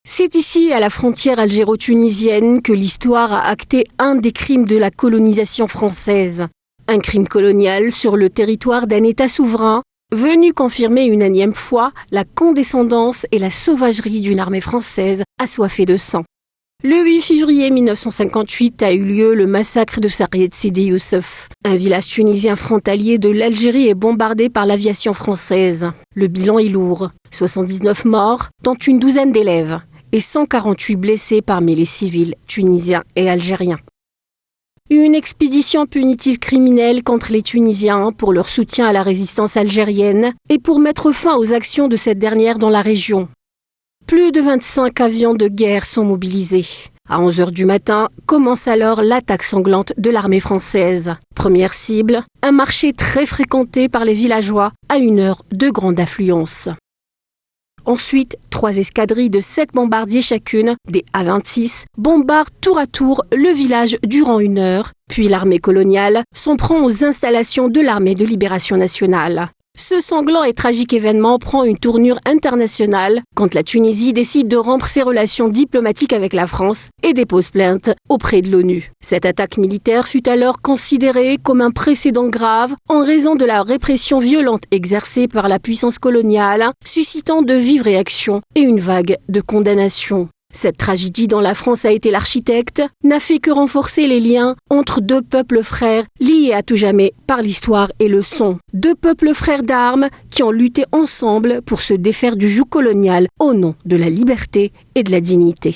C'est ici, à la frontière algéro-tunisienne, que l'histoire a acté un des crimes de la colonisation française. Un crime colonial sur le territoire d'un État souverain, venu confirmer une énième fois la condescendance et la sauvagerie d'une armée française assoiffée de sang. Le 8 février 1958 a eu lieu le massacre de Sarid Sidi Youssef. Un village tunisien frontalier de l'Algérie est bombardé par l'aviation française. Le bilan est lourd. 79 morts, dont une douzaine d'élèves, et 148 blessés parmi les civils tunisiens et algériens. Une expédition punitive criminelle contre les Tunisiens pour leur soutien à la résistance algérienne et pour mettre fin aux actions de cette dernière dans la région. Plus de 25 avions de guerre sont mobilisés. À 11h du matin, commence alors l'attaque sanglante de l'armée française. Première cible, un marché très fréquenté par les villageois à une heure de grande affluence. Ensuite, 3 escadrilles de 7 bombardiers chacune, des A-26, bombardent tour à tour le village durant une heure, puis l'armée coloniale s'en prend aux installations de l'armée de libération nationale. Ce sanglant et tragique événement prend une tournure internationale quand la Tunisie décide de rompre ses relations diplomatiques avec la France et dépose plainte auprès de l'ONU. Cette attaque militaire fut alors considérée comme un précédent grave en raison de la répression violente exercée par la puissance coloniale, suscitant de vives réactions et une vague de condamnations. Cette tragédie dont la France a été l'architecte n'a fait que renforcer les liens entre deux peuples frères liés à tout jamais par l'histoire et le sang. Deux peuples frères d'armes qui ont lutté ensemble pour se défaire du joug colonial au nom de la liberté et de la dignité.